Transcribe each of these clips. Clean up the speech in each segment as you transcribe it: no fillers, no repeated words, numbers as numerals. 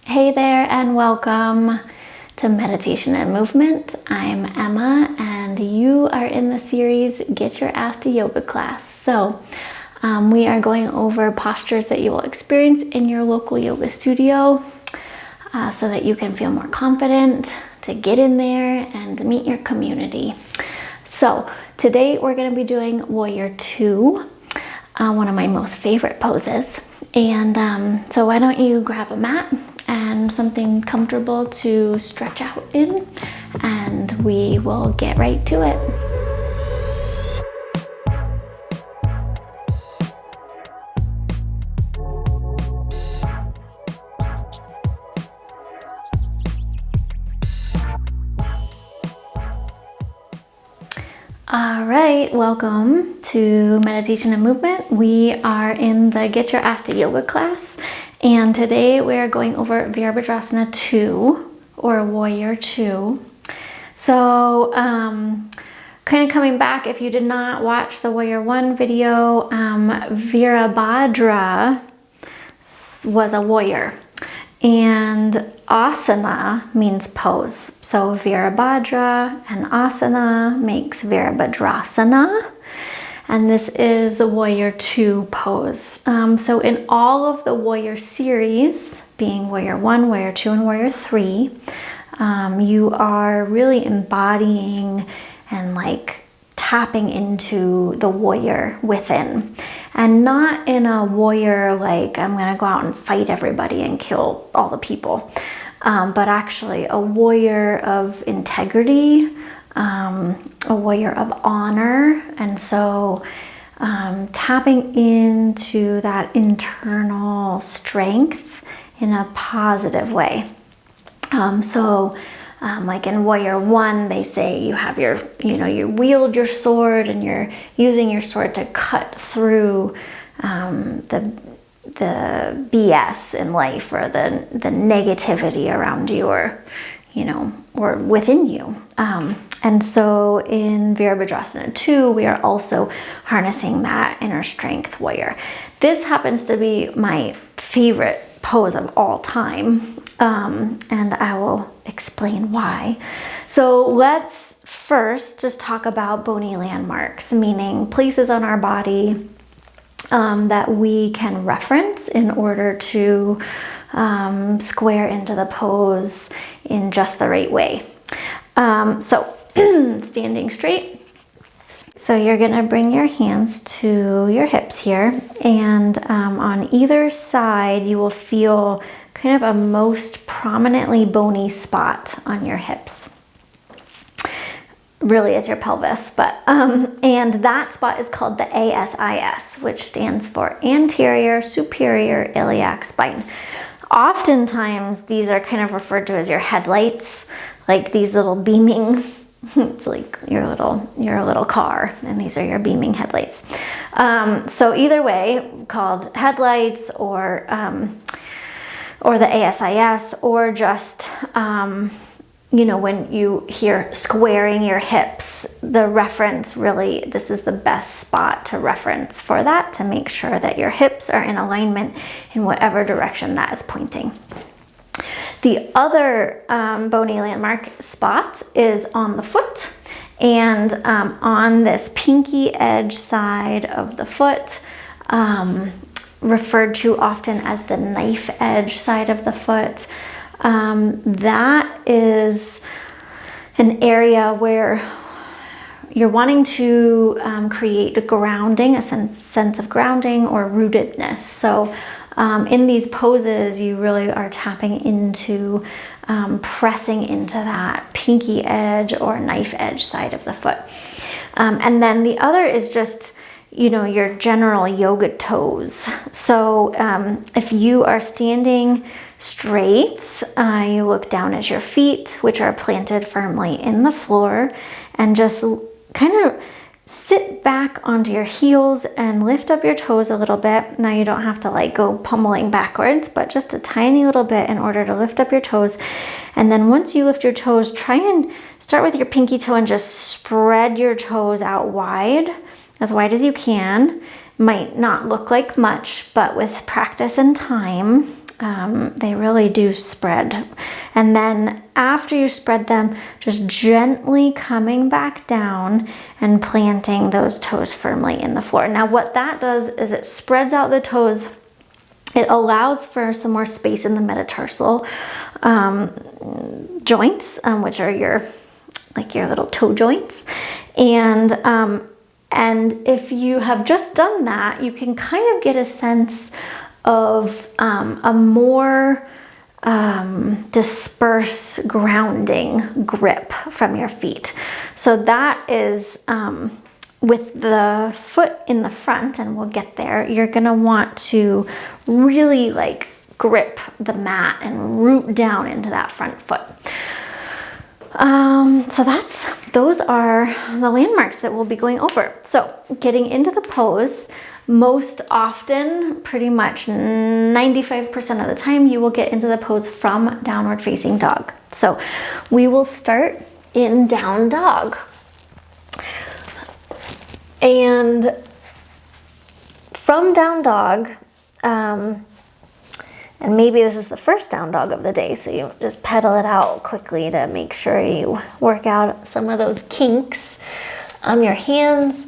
Hey there and welcome to Meditation and Movement. I'm Emma and you are in the series Get Your Ass to Yoga Class. So we are going over postures that you will experience in your local yoga studio so that you can feel more confident to get in there and meet your community. So today we're going to be doing Warrior 2, one of my most favorite poses. And so why don't you grab a mat and something comfortable to stretch out in, and we will get right to it. All right, welcome to Meditation and Movement. We are in the Get Your Ass to Yoga class, and today we're going over virabhadrasana 2 or Warrior 2. So kind of coming back, if you did not watch the Warrior 1 video, Virabhadra was a warrior, and asana means pose. So virabhadra and asana makes virabhadrasana, and this is the Warrior 2 pose. So in all of the Warrior series, being Warrior 1, Warrior 2, and Warrior 3, you are really embodying and tapping into the warrior within. And not in a warrior like I'm gonna go out and fight everybody and kill all the people, but actually a warrior of integrity, a warrior of honor. And so tapping into that internal strength in a positive way. Like in Warrior 1, they say you have you wield your sword and you're using your sword to cut through the BS in life, or the negativity around you, or within you. And so in Virabhadrasana 2, we are also harnessing that inner strength warrior. This happens to be my favorite pose of all time. And I will explain why. So let's first just talk about bony landmarks, meaning places on our body that we can reference in order to square into the pose in just the right way. So standing straight. So you're gonna bring your hands to your hips here, and on either side you will feel kind of a most prominently bony spot on your hips. Really, it's your pelvis, but and that spot is called the ASIS, which stands for anterior superior iliac spine. Oftentimes these are kind of referred to as your headlights, like these little beaming. It's like your little car, and these are your beaming headlights. So either way, called headlights or the ASIS, or just, when you hear squaring your hips, the reference really, this is the best spot to reference for that, to make sure that your hips are in alignment in whatever direction that is pointing. The other bony landmark spot is on the foot, and on this pinky edge side of the foot, referred to often as the knife edge side of the foot. That is an area where you're wanting to create a grounding, a sense of grounding or rootedness. So in these poses, you really are tapping into pressing into that pinky edge or knife edge side of the foot. And then the other is just your general yoga toes. So if you are standing straight, you look down at your feet, which are planted firmly in the floor, and just kind of sit back onto your heels and lift up your toes a little bit. Now you don't have to go pummeling backwards, but just a tiny little bit in order to lift up your toes. And then once you lift your toes, try and start with your pinky toe and just spread your toes out wide as you can. Might not look like much, but with practice and time, They really do spread. And then after you spread them, just gently coming back down and planting those toes firmly in the floor. Now what that does is it spreads out the toes. It allows for some more space in the metatarsal joints, which are your little toe joints. And if you have just done that, you can kind of get a sense of a more dispersed grounding grip from your feet. So that is with the foot in the front, and we'll get there, you're gonna want to really like grip the mat and root down into that front foot. So those are the landmarks that we'll be going over. So getting into the pose, most often, pretty much 95% of the time, you will get into the pose from downward facing dog. So we will start in down dog. And from down dog, and maybe this is the first down dog of the day, so you just pedal it out quickly to make sure you work out some of those kinks. Your hands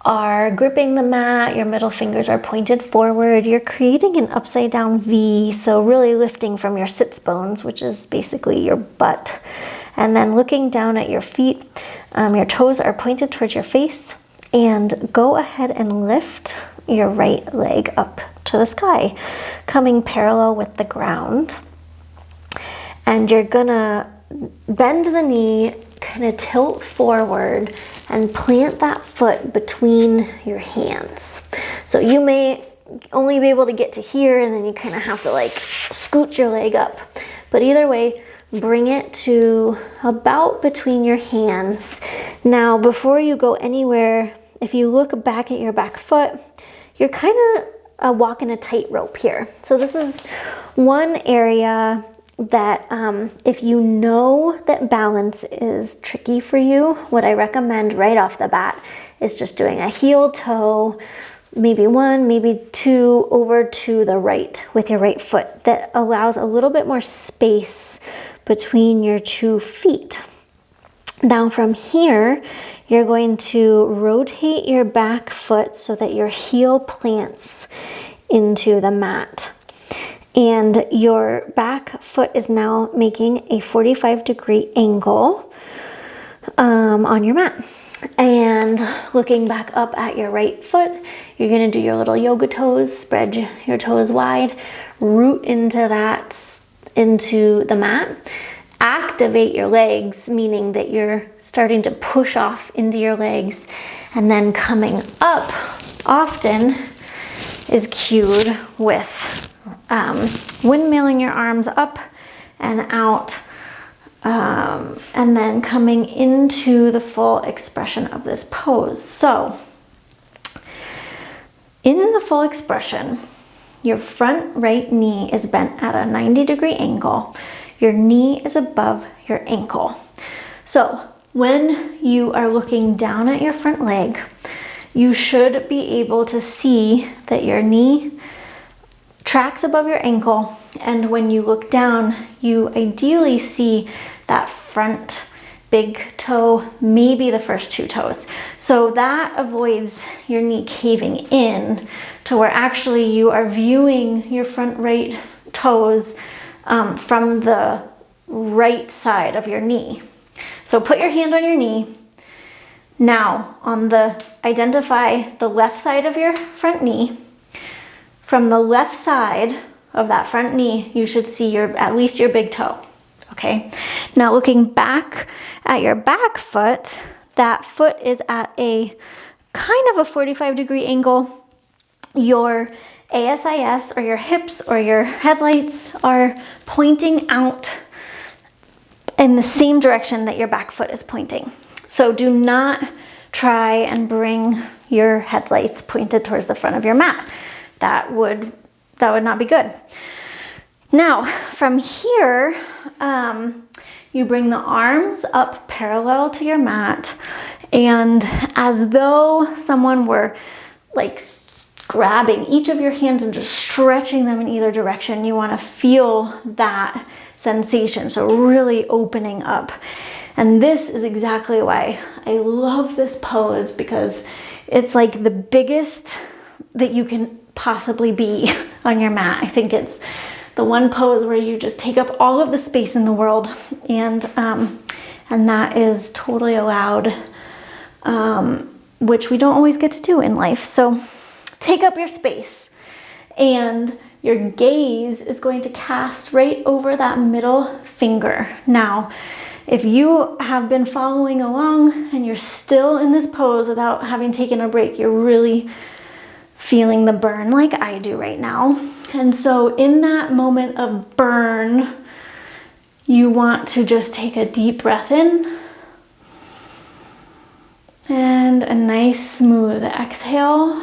are gripping the mat, your middle fingers are pointed forward. You're creating an upside down V, so really lifting from your sits bones, which is basically your butt. And then looking down at your feet, your toes are pointed towards your face, and go ahead and lift your right leg up to the sky, coming parallel with the ground. And you're gonna bend the knee, kind of tilt forward, and plant that foot between your hands. So you may only be able to get to here, and then you kind of have to like scoot your leg up. But either way, bring it to about between your hands. Now, before you go anywhere, if you look back at your back foot, you're kind of walking a tightrope here. So this is one area that if you know that balance is tricky for you, what I recommend right off the bat is just doing a heel toe, maybe one, maybe two, over to the right with your right foot. That allows a little bit more space between your two feet. Now from here, you're going to rotate your back foot so that your heel plants into the mat. And your back foot is now making a 45-degree angle on your mat. And looking back up at your right foot, you're gonna do your little yoga toes, spread your toes wide, root into the mat. Activate your legs, meaning that you're starting to push off into your legs, and then coming up often is cued with windmilling your arms up and out, and then coming into the full expression of this pose. So in the full expression, your front right knee is bent at a 90-degree angle. Your knee is above your ankle. So when you are looking down at your front leg, you should be able to see that your knee tracks above your ankle. And when you look down, you ideally see that front big toe, maybe the first two toes. So that avoids your knee caving in to where actually you are viewing your front right toes from the right side of your knee. So put your hand on your knee. Now identify the left side of your front knee. From the left side of that front knee, you should see at least your big toe. Okay. Now looking back at your back foot, that foot is at a kind of a 45-degree angle. Your ASIS, or your hips, or your headlights are pointing out in the same direction that your back foot is pointing. So do not try and bring your headlights pointed towards the front of your mat. That would not be good. Now, from here, you bring the arms up parallel to your mat, and as though someone were like grabbing each of your hands and just stretching them in either direction. You want to feel that sensation, so really opening up. And this is exactly why I love this pose, because it's like the biggest that you can possibly be on your mat. I think it's the one pose where you just take up all of the space in the world, and that is totally allowed, which we don't always get to do in life. So take up your space, and your gaze is going to cast right over that middle finger. Now, if you have been following along and you're still in this pose without having taken a break, you're really feeling the burn like I do right now. And so in that moment of burn, you want to just take a deep breath in and a nice smooth exhale.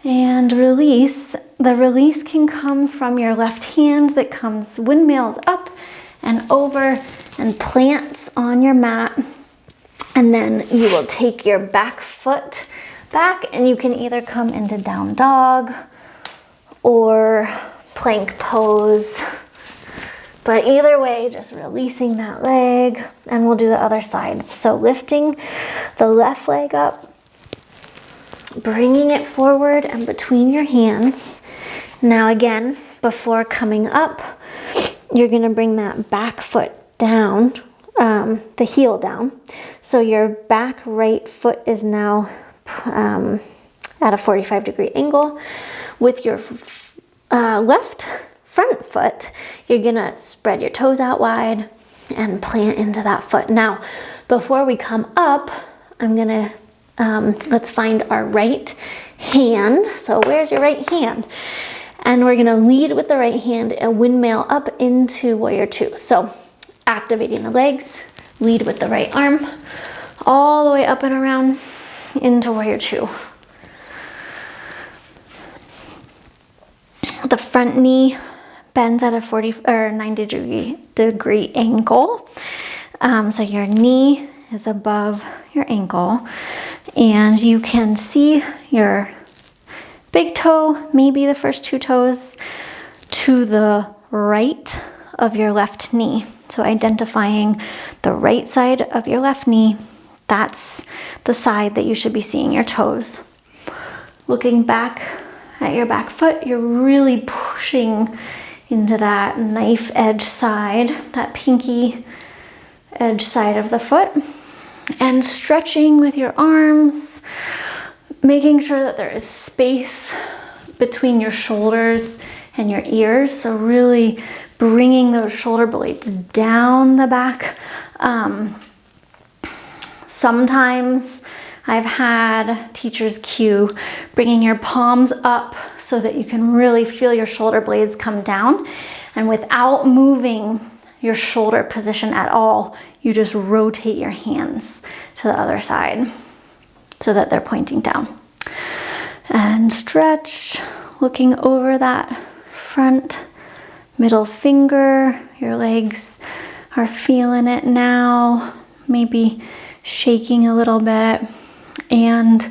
And release. The release can come from your left hand that comes windmills up and over and plants on your mat. And then you will take your back foot back, and you can either come into down dog or plank pose. But either way, just releasing that leg, and we'll do the other side. So lifting the left leg up, bringing it forward and between your hands. Now again, before coming up, you're gonna bring that back foot down, the heel down. So your back right foot is now at a 45-degree angle. With your left front foot, you're gonna spread your toes out wide and plant into that foot. Now, before we come up, I'm gonna let's find our right hand. So where's your right hand? And we're gonna lead with the right hand and windmill up into warrior two. So activating the legs, lead with the right arm, all the way up and around into warrior two. The front knee bends at a 90-degree angle. So your knee is above your ankle, and you can see your big toe, maybe the first two toes, to the right of your left knee. So identifying the right side of your left knee, that's the side that you should be seeing your toes. Looking back at your back foot, you're really pushing into that knife edge side, that pinky edge side of the foot, and stretching with your arms, making sure that there is space between your shoulders and your ears. So really bringing those shoulder blades down the back. Sometimes I've had teachers cue bringing your palms up so that you can really feel your shoulder blades come down, and without moving your shoulder position at all, you just rotate your hands to the other side so that they're pointing down. And stretch, looking over that front middle finger. Your legs are feeling it now, maybe shaking a little bit. And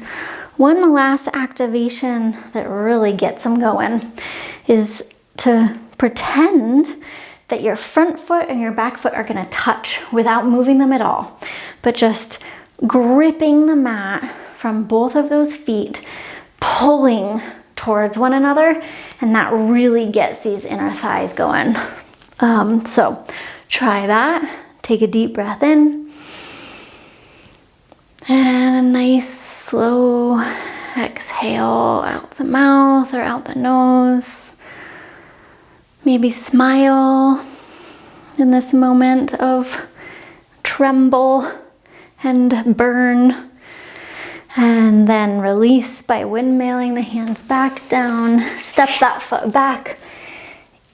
one last activation that really gets them going is to pretend that your front foot and your back foot are gonna touch without moving them at all, but just gripping the mat from both of those feet, pulling towards one another, and that really gets these inner thighs going. So try that. Take a deep breath in, and a nice slow exhale out the mouth or out the nose. Maybe smile in this moment of tremble and burn. And then release by windmilling the hands back down. Step that foot back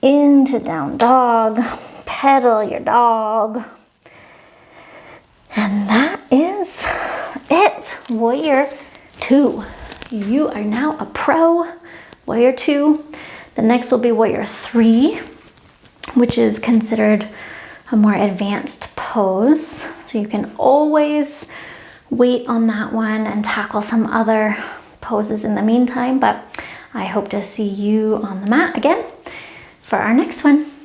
into down dog. Pedal your dog. And that is it. Warrior two. You are now a pro. Warrior two. The next will be warrior three, which is considered a more advanced pose. So you can always wait on that one and tackle some other poses in the meantime. But I hope to see you on the mat again for our next one.